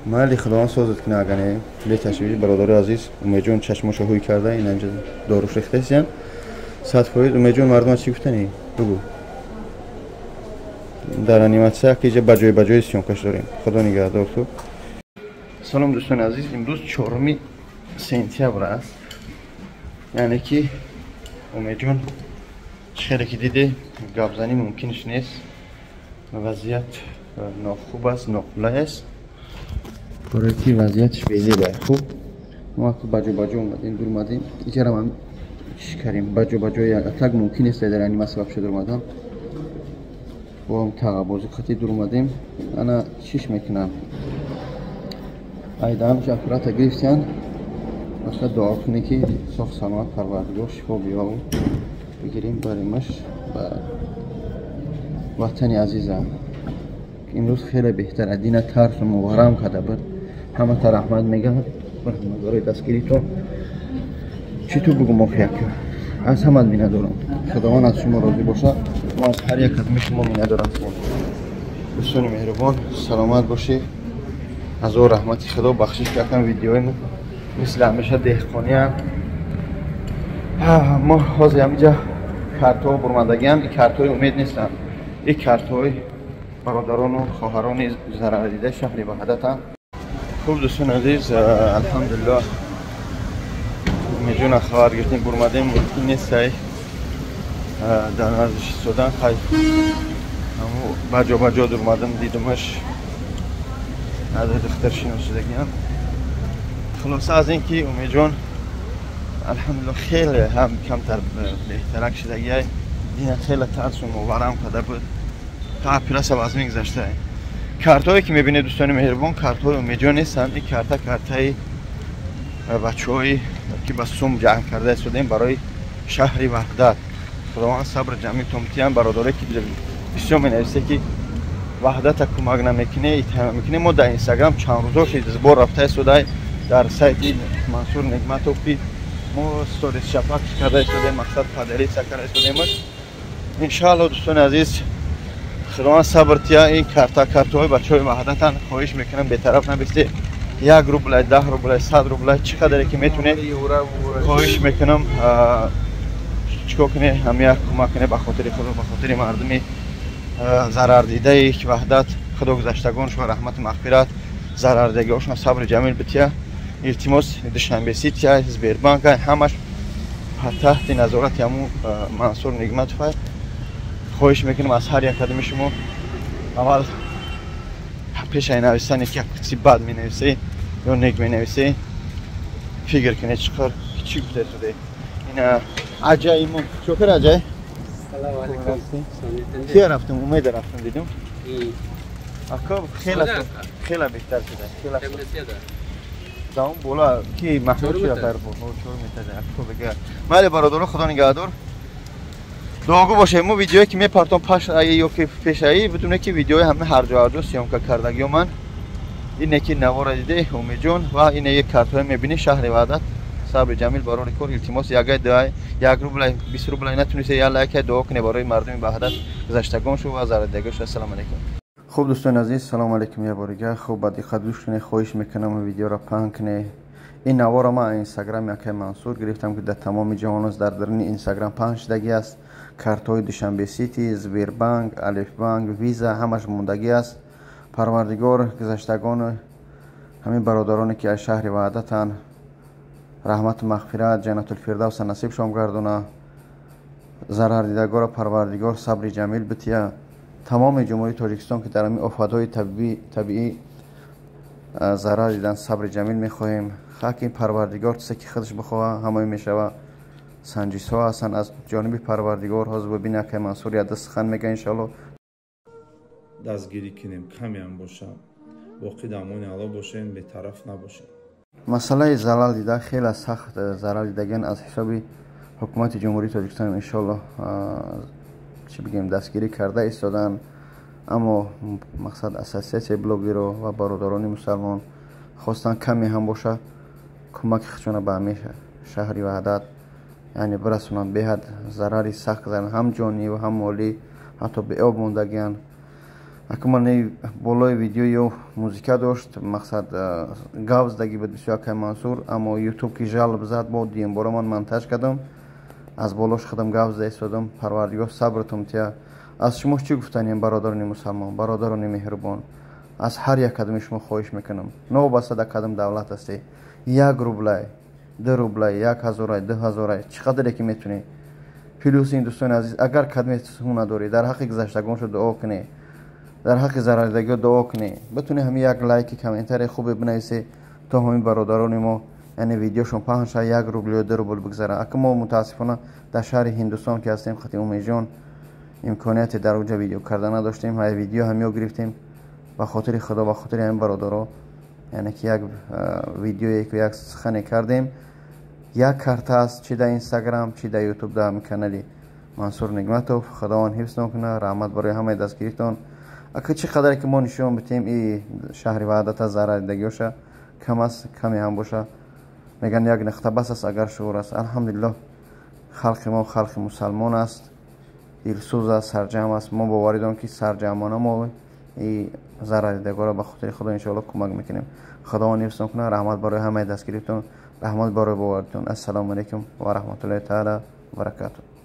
майли худованд созад ки нагане ле ташвиши бародари азиз умеҷон чашмоша ҳӯй карда ин анҷа дору рехтасиян 100% умеҷон мардума чӣ гуфтани бугу дар аниматсия ки ҷа баҷои сёмкаш дорем худо нигаҳдор ту. салом дӯстони азиз, имрӯз 4 сентябр аст, яъне ки умеҷон хеле ки диде гапзанӣ мумкинш нест, вазъият нохуб аст, ноқулай аст, барое ки вазъиятш безеб аст. хуб мо баҷо омадем дурмадем иҷарамам чӣ карем баҷои атак мумкин нест дар анимасия вапша дурмадам бом тағабозӣ қати дурмадем ана чиш мекунам айдаам аккурата гирифтян баша дуо кунем ки соҳ саломат парвардигор шифо биёбу бигирем баримаш ба ватани азизам имрӯз хеле беҳтар адина тарсу муварам карда буд ҳамата раҳмат мегӯям барои дастгиритон чӣ ту бугу моҳияк аз ҳамат миннатдорам худованд аз шумо розӣ боша мо аз ҳар як қадами шумо миннатдор ҳастем дӯстони меҳрубон саломат бошед азо раҳмати худо бахшиш кардам видеои мисли ҳамеша деҳқониам мо ҳозир ҳамиҷа картҳо бурмандагиам ин картҳои умед нестам ин картҳои бародарону хоҳарони зарардидаи шаҳри ваҳдатанд. хуб дӯстони азиз алҳамдулиллоҳ меҷона хабар гирифтем бурмадем мумкин нестай дар варзиши содан хай баҷо дурмадам дидумаш аз духтар шиносидагиам хулоса аз ин ки умеҷон алҳамдулиллоҳ хеле ҳам камтар беҳтарак шидагиай дина хеле тарсу муварам карда буд та операсия аз мегузашта картҳое ки мебинед дӯстони меҳрубон картҳои умеҷон нестанд ин картаи бачаҳои ки ба сум ҷамъ карда истодем барои шаҳри ваҳдат худованд сабр ҷамил томтиям бародаре ки бисёр менависе ки ваҳдата кӯмак намекунӣ итҳом мекунӣ мо дар инстаграм чанд рӯзо збор рафта истодай дар сайти мансур нигматов ки мо сторис шапакш карда истодем мақсад падалиса карда истодемаш иншааллоҳ дӯстони азиз худованд сабр тия ин картҳои бачаҳои ваҳдатан хоҳиш мекунам бетараф набисте 1 рубля 10 рубля 100 рубля чӣ қадаре ки метунед хоҳиш мекунам чикор кунед ҳамя кӯмак кунед ба хотири худо ба хотири мардуми зарардидаи ваҳдат худо гузаштагоншо раҳмату мағфират зарардидагиҳошон сабри ҷамил бития илтимос душанбесития сбербанка ҳамаш таҳти назорати ҳамун мансур нигматов хоҳиш мекунам аз ҳар як қадами шумо аввал пешаи нависан як куси бад менависӣ ё нек менависӣ фикр кунед чӣ гуфта шуде ин аҷай мо чокар аҷай кия рафтем умеда рафтем дидем ака хела беҳтар шуда даун бола ки маҳмуд шуда тарбо чор метаде ака бега майли бародаро худо нигаҳдор дуогӯ бошед мо видеое ки мепартом пашаи ё ки пешаи бидуне ки видеои ҳама ҳарҷоҳарҷо сёмка кардагиё ман ине ки навора диде умеҷон ва ине як картҳое мебинӣ шаҳри ваҳдат сабри ҷамил барори кор илтимос ягай дуай 1 рубля 20 рубля натунисе ялаякай дуо куне барои мардуми ваҳдат гузаштагоншо ва зарардидагиҳошо ассалому алайкум. хуб дӯстони азиз салому алайкум яборига хуб ба диққат гӯш кунед хоҳиш мекунам видеоро паҳн кунед ин навора ман инстаграм якай мансур гирифтам ки дар тамоми ҷаҳон дар даруни инстаграм паҳн шудагӣ аст картҳои душанбе сити сбербанк алифбанк виза ҳамаш мондагӣ аст парвардигор гузаштагон ҳамин бародароне ки аз шаҳри ваҳдатанд раҳмату мағфират ҷаннатулфирдавса насибшон гардона зарардидагора парвардигор сабри ҷамил бития тамоми ҷумҳурии тоҷикистон ки дар ҳамин офатҳои табиӣ зарар дидан сабри ҷамил мехоҳем хаки парвардигор чизе ки худаш бихоҳа ҳамои мешава санҷисҳо ҳастанд аз ҷониби парвардигор ҳозир бубин якай мансур яда сухан мега иншоаллоҳ дастгирӣ кунем камеам боша боқӣ дамони алло бошем бетараф набошем масъалаи залал дида хеле сахт зарар дидагиан аз ҳисоби ҳукумати ҷумҳурии тоҷикистон иншоаллоҳ чӣ бигем дастгирӣ карда истодан аммо мақсад ассотсиатсияи блогеро ва бародарони мусалмон хостанд каме ҳам боша кӯмаки худшона ба ҳамин шаҳри ваҳдат яъне бирасонанд беҳад зарари сахт ҳам ҷонӣ ва ҳам молӣ ҳатто беоб мондагианд акуман болои видеои музика дошт, мақсад гавз даги буд бисёр Мансур, аммо ютуб ки жалб зад бо дуюм бора ман монтаж кардам, аз болош худам гавз истодам. Парвардигор сабртум тия. аз шумо чӣ гуфтанем, бародарони мусалмон, бародарони меҳрубон, аз ҳар як кадами шумо хоҳиш мекунам, новобаста дар кадам давлат ҳастӣ, 1 рублай, 2 рублай, 1000, 2000, чӣ қадре ки метунӣ. плюс ин дӯстони азиз, агар кадме сӯ надорӣ, дар ҳаққи гузаштагоншо дуо кунӣ, дар ҳаққи зарардагиҳо дуо кунӣ, битунӣ ҳамин як лайки комментари хубе бинависӣ, то ҳамин бародарони мо яъне видеошон паҳн шава 1 рубл ё 2 рубл бигзара. Ака мо мутаассифона дар шаҳри Ҳиндустон ки ҳастем, хати Умеҷон, имконияти дар онҷа видео кардан надоштем. ҳай видео ҳамиё гирифтем ба хотири худо, ба хотири ҳамин бародаро, яъне ки як видеое ки як сухане кардем, як карта аст, чи дар Инстаграм, чи дар Ютуб, дар ҳамин канали Мансур Нигматов. Худованд ҳифзтон кунад, раҳмат барои ҳамаи дастгирифтон. ака чӣ қадаре ки мо нишон битем и шаҳри ваҳдата зарардагиёша кам аст, каме ҳам боша, меган як нуқта бас аст, агар шуур аст. алҳамдулиллоҳ, халқи мо халқи мусалмон аст, дилсӯз аст, сарҷам аст. мо боварӣ дорем ки сарҷамона мо и зарардагора ба хотири худо иншоаллоҳ кӯмак мекунем. худованд ҳифзтон кунад, раҳмат барои ҳамаи дастгирифтон, раҳмат барои боваритон. ассалому алайкум ва раҳматуллоҳи таъала ва баракатуҳ.